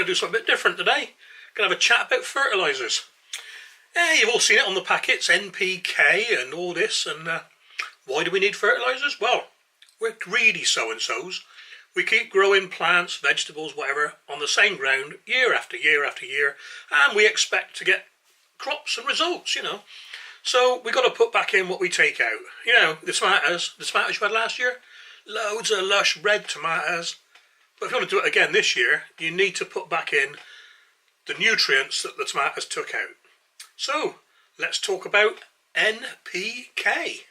to do something a bit different today. Going to have a chat about fertilisers. You've all seen it on the packets, NPK and all this, and why do we need fertilisers? Well, we're greedy so-and-sos. We keep growing plants, vegetables, whatever, on the same ground year after year after year, and we expect to get crops and results, So we got to put back in what we take out. The tomatoes you had last year, loads of lush red tomatoes. But if you want to do it again this year, you need to put back in the nutrients that the tomatoes took out. So let's talk about NPK.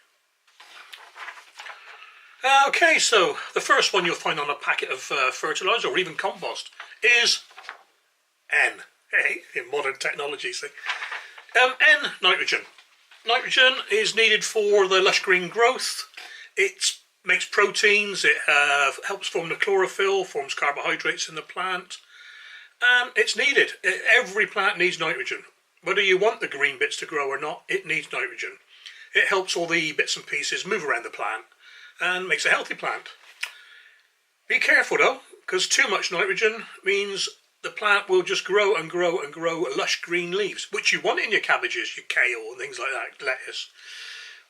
Okay, so the first one you'll find on a packet of fertiliser or even compost is N. Hey, in modern technology, see. N, nitrogen. Nitrogen is needed for the lush green growth. It makes proteins, it helps form the chlorophyll, forms carbohydrates in the plant, and it's needed. Every plant needs nitrogen. Whether you want the green bits to grow or not, it needs nitrogen. It helps all the bits and pieces move around the plant and makes a healthy plant. Be careful though, because too much nitrogen means the plant will just grow and grow and grow lush green leaves, which you want in your cabbages, your kale and things like that, lettuce.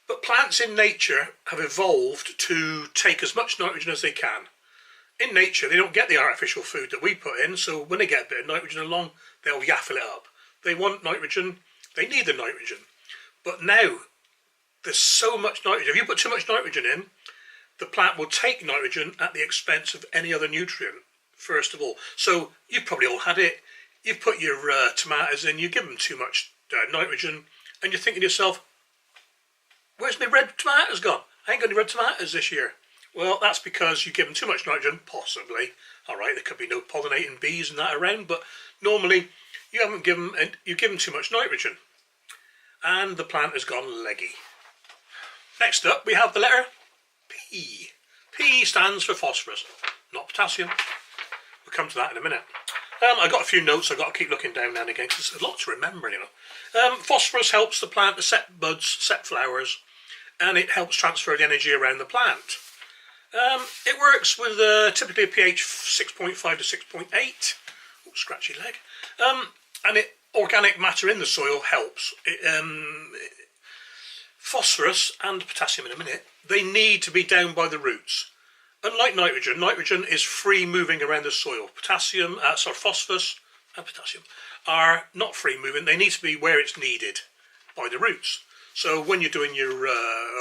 But plants in nature have evolved to take as much nitrogen as they can. In nature, they don't get the artificial food that we put in, so when they get a bit of nitrogen along, they'll yaffle it up. They want nitrogen, they need the nitrogen. But now, there's so much nitrogen. If you put too much nitrogen in, the plant will take nitrogen at the expense of any other nutrient, first of all. So, you've probably all had it. You've put your tomatoes in, you give them too much nitrogen, and you're thinking to yourself, where's my red tomatoes gone? I ain't got any red tomatoes this year. Well, that's because you give them too much nitrogen, possibly. Alright, there could be no pollinating bees and that around, but normally you give them too much nitrogen. And the plant has gone leggy. Next up, we have the letter P. P stands for phosphorus, not potassium. We'll come to that in a minute. I've got a few notes I've got to keep looking down now and again, because there's a lot to remember, Phosphorus helps the plant to set buds, set flowers, and it helps transfer the energy around the plant. It works with typically a pH 6.5 to 6.8. Oh, scratchy leg. And organic matter in the soil helps. Phosphorus and potassium in a minute, they need to be down by the roots. Unlike nitrogen, nitrogen is free moving around the soil. Phosphorus and potassium are not free moving. They need to be where it's needed by the roots. So when you're doing your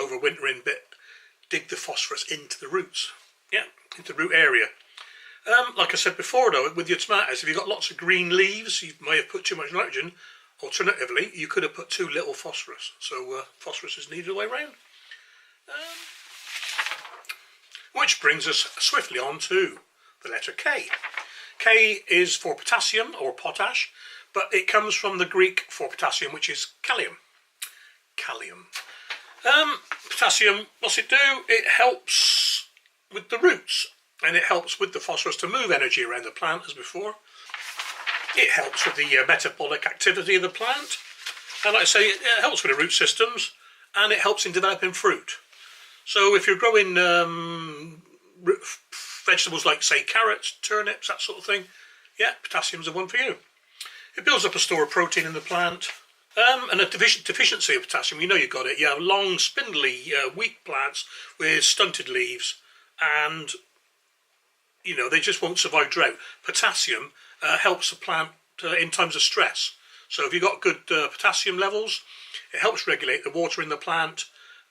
overwintering bit, dig the phosphorus into the roots. Yeah, into the root area. Like I said before though, with your tomatoes, if you've got lots of green leaves, you may have put too much nitrogen. Alternatively, you could have put too little phosphorus. So phosphorus is needed all the way around. Which brings us swiftly on to the letter K. K is for potassium or potash, but it comes from the Greek for potassium, which is kalium. Kalium. Potassium, what's it do? It helps with the roots, and it helps with the phosphorus to move energy around the plant as before. It helps with the metabolic activity of the plant, and like I say, it helps with the root systems, and it helps in developing fruit. So if you're growing vegetables like, say, carrots, turnips, that sort of thing, yeah, potassium's the one for you. It builds up a store of protein in the plant. And a deficiency of potassium, you've got it. You have long, spindly, weak plants with stunted leaves, and, they just won't survive drought. Potassium helps the plant in times of stress. So if you've got good potassium levels, it helps regulate the water in the plant,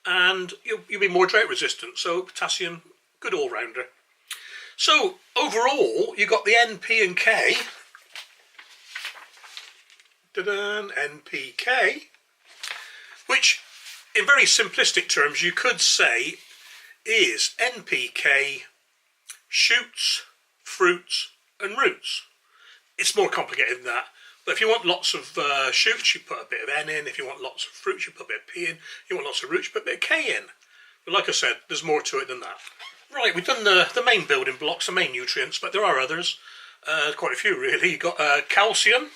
and you'll be more drought resistant. So potassium, good all-rounder. So overall, you've got the N, P and K. NPK, which in very simplistic terms you could say is NPK shoots, fruits and roots. It's more complicated than that, but if you want lots of shoots, you put a bit of N in. If you want lots of fruits, you put a bit of P in. If you want lots of roots, you put a bit of K in. But like I said, there's more to it than that. Right, we've done the main building blocks, the main nutrients, but there are others, quite a few really. You've got calcium.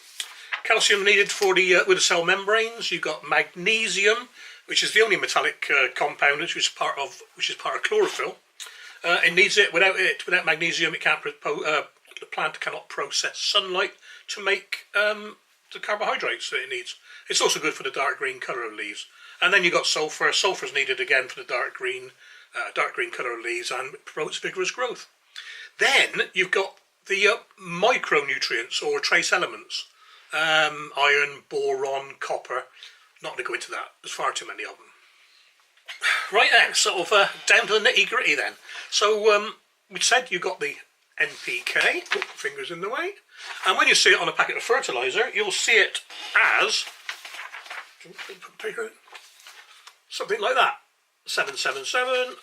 Calcium needed for with the cell membranes. You've got magnesium, which is the only metallic compound which is part of chlorophyll. It needs it. Without magnesium, it can't the plant cannot process sunlight to make the carbohydrates that it needs. It's also good for the dark green colour of leaves. And then you've got sulphur. Sulphur is needed again for the dark green colour of leaves and promotes vigorous growth. Then you've got the micronutrients or trace elements. Iron, boron, copper. Not going to go into that. There's far too many of them. Right then, sort of down to the nitty gritty then. So we said you got the NPK, put fingers in the way, and when you see it on a packet of fertiliser, you'll see it as something like that. 777,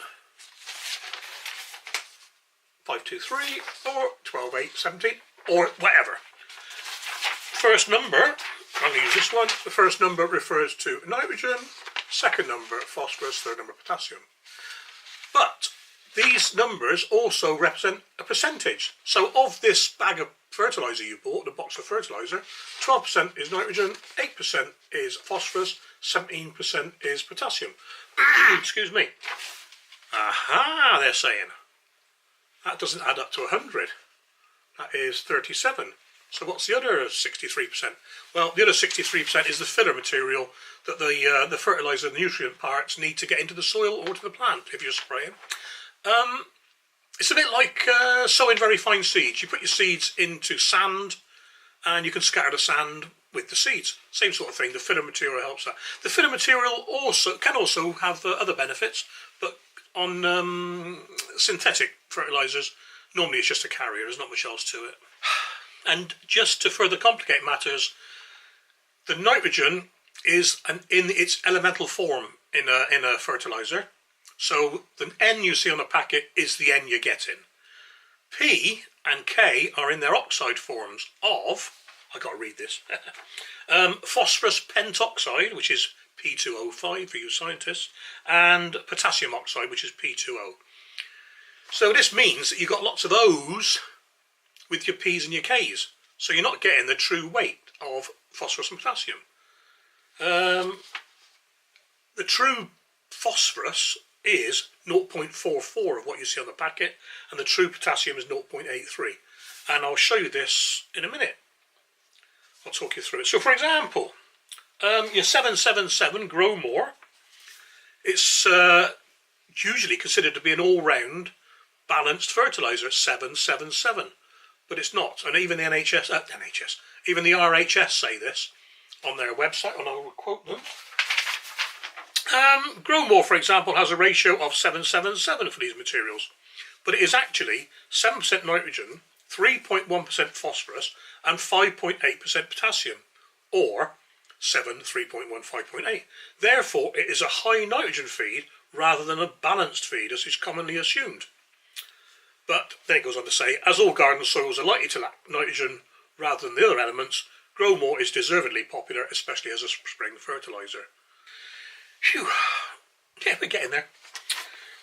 523, or 12817, or whatever. First number, I'm going to use this one. The first number refers to nitrogen, second number phosphorus, third number potassium. But these numbers also represent a percentage. So of this bag of fertiliser you bought, the box of fertiliser, 12% is nitrogen, 8% is phosphorus, 17% is potassium. Excuse me. Aha, they're saying. That doesn't add up to 100. That is 37. So what's the other 63%? Well, the other 63% is the filler material that the fertiliser nutrient parts need to get into the soil or to the plant if you're spraying. It's a bit like sowing very fine seeds. You put your seeds into sand and you can scatter the sand with the seeds. Same sort of thing. The filler material helps that. The filler material can also have other benefits, but on synthetic fertilisers, normally it's just a carrier. There's not much else to it. And just to further complicate matters, the nitrogen is in its elemental form in a fertiliser. So the N you see on the packet is the N you're getting. P and K are in their oxide forms of, I've got to read this, phosphorus pentoxide, which is P2O5 for you scientists, and potassium oxide, which is P2O. So this means that you've got lots of O's with your P's and your K's. So you're not getting the true weight of phosphorus and potassium. The true phosphorus is 0.44 of what you see on the packet, and the true potassium is 0.83. And I'll show you this in a minute. I'll talk you through it. So for example, your 777 Grow More, it's usually considered to be an all-round balanced fertiliser at 777, but it's not. And even the even the RHS say this on their website, and I'll quote them. Grow More, for example, has a ratio of 777 for these materials, but it is actually 7% nitrogen, 3.1% phosphorus, and 5.8% potassium, or 7, 3.1, 5.8. Therefore, it is a high nitrogen feed rather than a balanced feed, as is commonly assumed. But then it goes on to say, as all garden soils are likely to lack nitrogen rather than the other elements, Grow More is deservedly popular, especially as a spring fertiliser. Phew, yeah, we're getting there.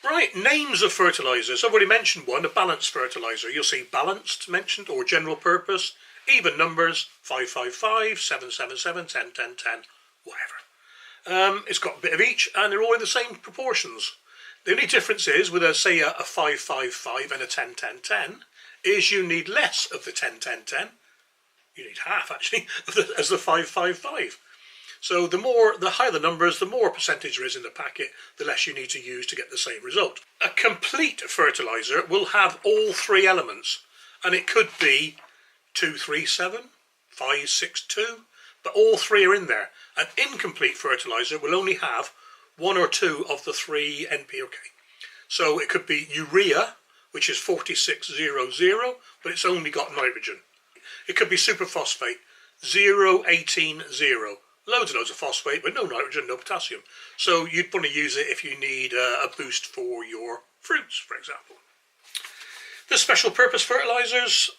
Right, names of fertilisers. I've already mentioned one, a balanced fertiliser. You'll see balanced mentioned, or general purpose, even numbers, 555, 777, 10, 10, 10, whatever. It's got a bit of each, and they're all in the same proportions. The only difference is, with say a 555 and a 10, 10, 10, is you need less of the 10, 10, 10. You need half, actually, as the 555. So the higher the numbers, the more percentage there is in the packet, the less you need to use to get the same result. A complete fertiliser will have all three elements, and it could be 237, 562, but all three are in there. An incomplete fertiliser will only have one or two of the three NPK. So it could be urea, which is 4600, but it's only got nitrogen. It could be superphosphate, 0180. Loads and loads of phosphate, but no nitrogen, no potassium. So you'd want to use it if you need a boost for your fruits, for example. The special purpose fertilisers,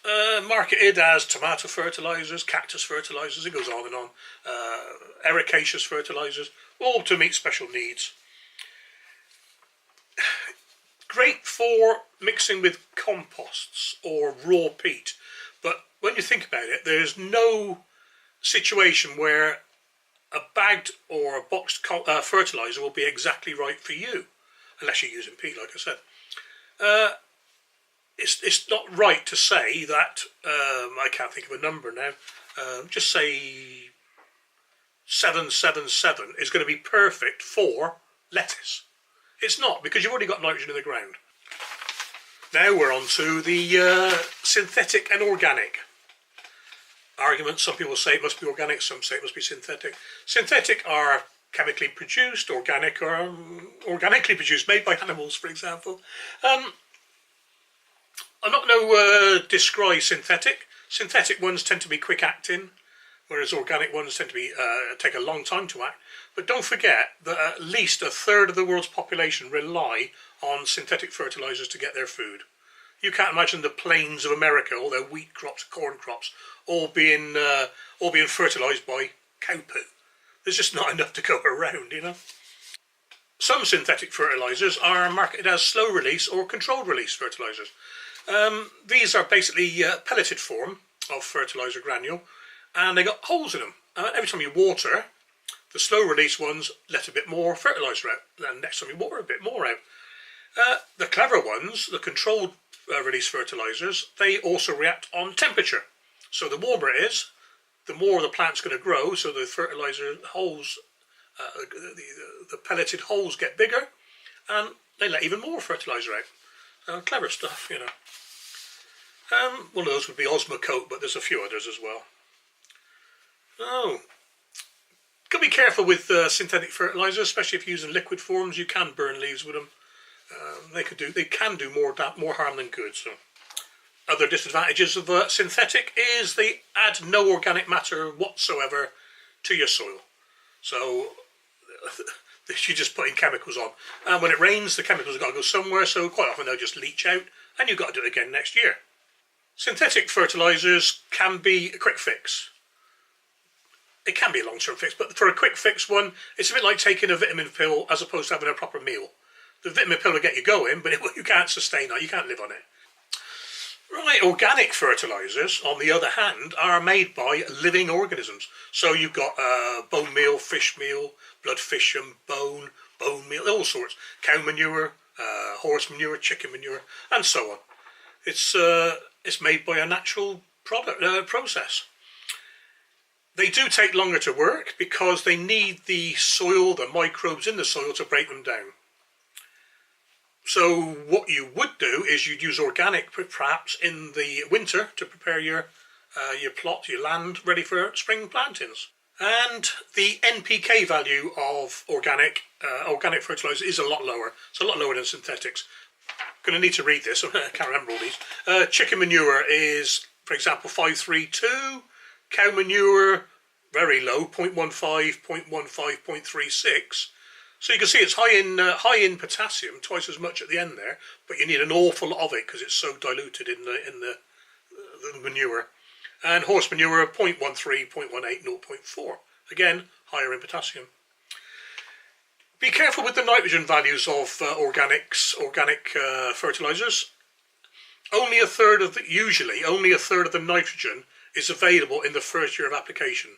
marketed as tomato fertilisers, cactus fertilisers, it goes on and on. Ericaceous fertilisers, all to meet special needs. Great for mixing with composts or raw peat, but when you think about it, there's no situation where a bagged or a boxed fertiliser will be exactly right for you, unless you're using peat, like I said. it's not right to say that, I can't think of a number now, just say 777 is going to be perfect for lettuce. It's not, because you've already got nitrogen in the ground. Now we're on to the synthetic and organic argument. Some people say it must be organic, some say it must be synthetic. Synthetic are chemically produced, organic are organically produced, made by animals, for example. I'm not going to describe synthetic. Synthetic ones tend to be quick acting, whereas organic ones tend to be take a long time to act. But don't forget that at least a third of the world's population rely on synthetic fertilizers to get their food. You can't imagine the plains of America, all their wheat crops, corn crops, all being fertilized by cow poo. There's just not enough to go around, you know. Some synthetic fertilizers are marketed as slow release or controlled release fertilizers. These are basically pelleted form of fertilizer granule, and they got holes in them. Every time you water, the slow release ones let a bit more fertilizer out, and next time you water, a bit more out. The clever ones, the controlled release fertilizers, they also react on temperature. So the warmer it is, the more the plant's going to grow, so the fertilizer holes, the pelleted holes get bigger, and they let even more fertilizer out. Clever stuff, you know. One of those would be Osmocote, but there's a few others as well. Oh, got to be careful with synthetic fertilizers, especially if you're using liquid forms. You can burn leaves with them. They can do more harm than good. So, other disadvantages of synthetic is they add no organic matter whatsoever to your soil. So you're just putting chemicals on, and when it rains, the chemicals have got to go somewhere. So quite often they'll just leach out, and you've got to do it again next year. Synthetic fertilizers can be a quick fix. It can be a long-term fix, but for a quick fix one, it's a bit like taking a vitamin pill as opposed to having a proper meal. The vitamin pill will get you going, but you can't sustain that, you can't live on it. Right, organic fertilisers, on the other hand, are made by living organisms. So you've got bone meal, fish meal, blood fish and bone meal, all sorts. Cow manure, horse manure, chicken manure, and so on. It's made by a natural process. They do take longer to work because they need the soil, the microbes in the soil to break them down. So what you would do is you'd use organic perhaps in the winter to prepare your plot, your land, ready for spring plantings. And the NPK value of organic fertiliser is a lot lower. It's a lot lower than synthetics. I'm going to need to read this, I can't remember all these. Chicken manure is, for example, 532. Cow manure, very low, 0.15, 0.15, 0.36. So you can see it's high in potassium, twice as much at the end there, but you need an awful lot of it because it's so diluted in the manure. And horse manure, 0.13, 0.18, 0.4. Again, higher in potassium. Be careful with the nitrogen values of organic fertilisers. Usually only a third of the nitrogen is available in the first year of application,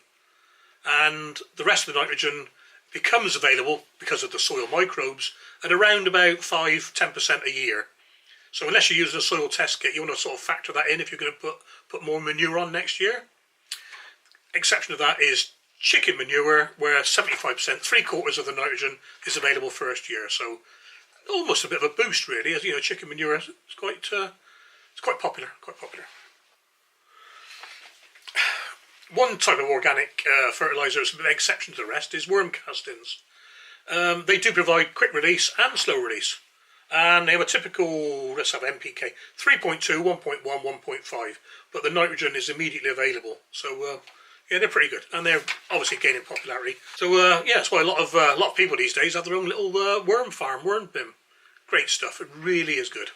and the rest of the nitrogen becomes available because of the soil microbes at around about 5-10% a year. So unless you're using a soil test kit, you want to sort of factor that in if you're going to put more manure on next year. Exception to that is chicken manure, where 75%, 3/4 of the nitrogen is available first year. So almost a bit of a boost, really. As you know, chicken manure is quite popular. One type of organic fertiliser that's an exception to the rest is worm castings. They do provide quick release and slow release, and they have a typical, let's have NPK, 3.2, 1.1, 1.5, but the nitrogen is immediately available. So yeah, they're pretty good, and they're obviously gaining popularity. So yeah, that's why a lot of people these days have their own little worm farm, worm bin. Great stuff. It really is good.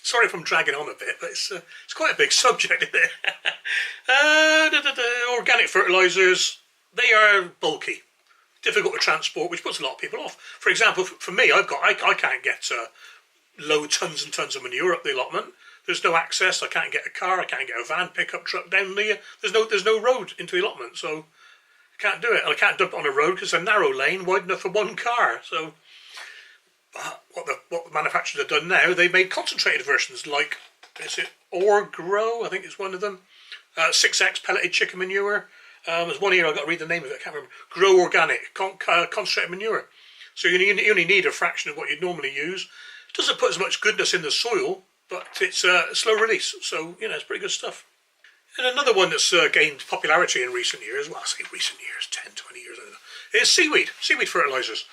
Sorry if I'm dragging on a bit, but it's quite a big subject, isn't it? Organic fertilisers, they are bulky, difficult to transport, which puts a lot of people off. For example, for me, I can't get load tons and tons of manure up the allotment. There's no access. I can't get a car. I can't get a van pickup truck down there. There's no road into the allotment, so I can't do it. I can't dump it on a road because it's a narrow lane wide enough for one car. So. But what the manufacturers have done now, they've made concentrated versions like is it Orgrow? I think it's one of them. 6X pelleted chicken manure. There's one here, I've got to read the name of it, I can't remember. Grow Organic, concentrated manure. So you only need a fraction of what you'd normally use. It doesn't put as much goodness in the soil, but it's slow release, so it's pretty good stuff. And another one that's gained popularity in recent years, well I say recent years, 10, 20 years, I don't know, is seaweed fertilisers.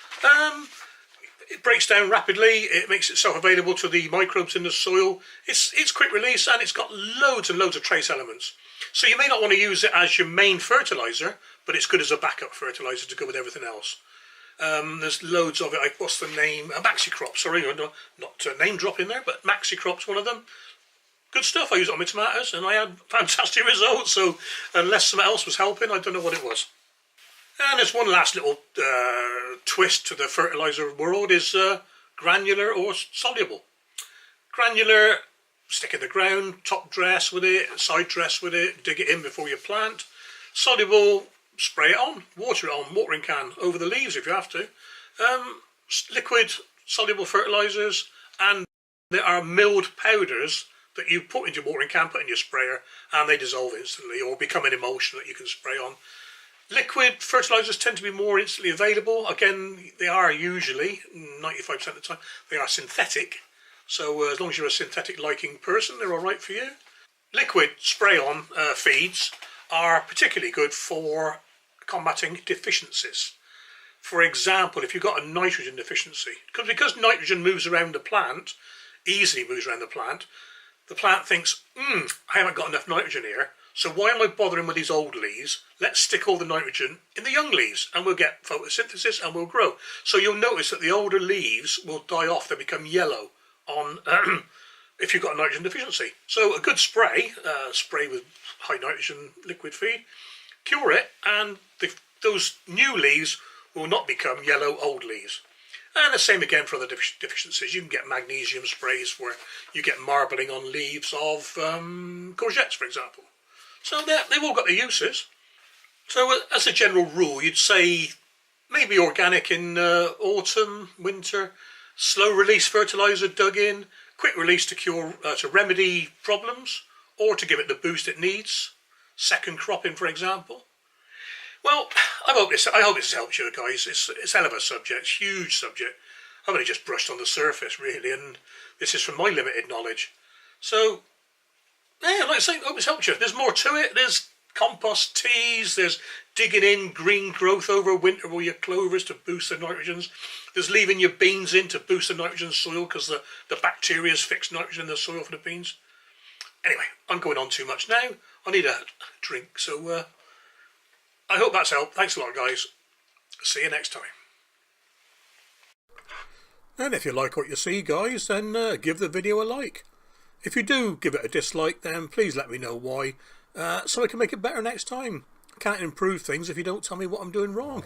It breaks down rapidly, it makes itself available to the microbes in the soil, it's quick release, and it's got loads and loads of trace elements. So you may not want to use it as your main fertiliser, but it's good as a backup fertiliser to go with everything else. There's loads of it. What's the name? Maxicrop, sorry, not name drop in there, but Maxicrop's one of them. Good stuff. I used it on my tomatoes and I had fantastic results, so unless something else was helping, I don't know what it was. And there's one last little twist to the fertiliser world is granular or soluble. Granular, stick in the ground, top dress with it, side dress with it, dig it in before you plant. Soluble, spray it on, water it on, watering can, over the leaves if you have to. Liquid, soluble fertilisers, and there are milled powders that you put into your watering can, put in your sprayer, and they dissolve instantly or become an emulsion that you can spray on. Liquid fertilisers tend to be more instantly available. Again, they are usually, 95% of the time, they are synthetic. So as long as you're a synthetic liking person, they're alright for you. Liquid spray-on feeds are particularly good for combating deficiencies. For example, if you've got a nitrogen deficiency, because nitrogen moves around the plant, easily moves around the plant thinks, I haven't got enough nitrogen here, so why am I bothering with these old leaves? Let's stick all the nitrogen in the young leaves and we'll get photosynthesis and we'll grow. So you'll notice that the older leaves will die off, they become yellow on if you've got a nitrogen deficiency. So a good spray with high nitrogen liquid feed, cure it, and those new leaves will not become yellow old leaves. And the same again for other deficiencies. You can get magnesium sprays where you get marbling on leaves of courgettes, for example. So they've all got their uses. So as a general rule, you'd say maybe organic in autumn, winter, slow release fertiliser dug in, quick release to remedy problems or to give it the boost it needs. Second cropping, for example. Well, I hope this helps you guys. It's a hell of a subject, huge subject. I've only just brushed on the surface really, and this is from my limited knowledge. So, yeah, like I say, I hope it's helped you. There's more to it. There's compost teas, there's digging in green growth over winter with your clovers to boost the nitrogens. There's leaving your beans in to boost the nitrogen soil because the bacteria's fixed nitrogen in the soil for the beans. Anyway, I'm going on too much now. I need a drink, so I hope that's helped. Thanks a lot, guys. See you next time. And if you like what you see, guys, then give the video a like. If you do give it a dislike, then please let me know why, so I can make it better next time. I can't improve things if you don't tell me what I'm doing wrong.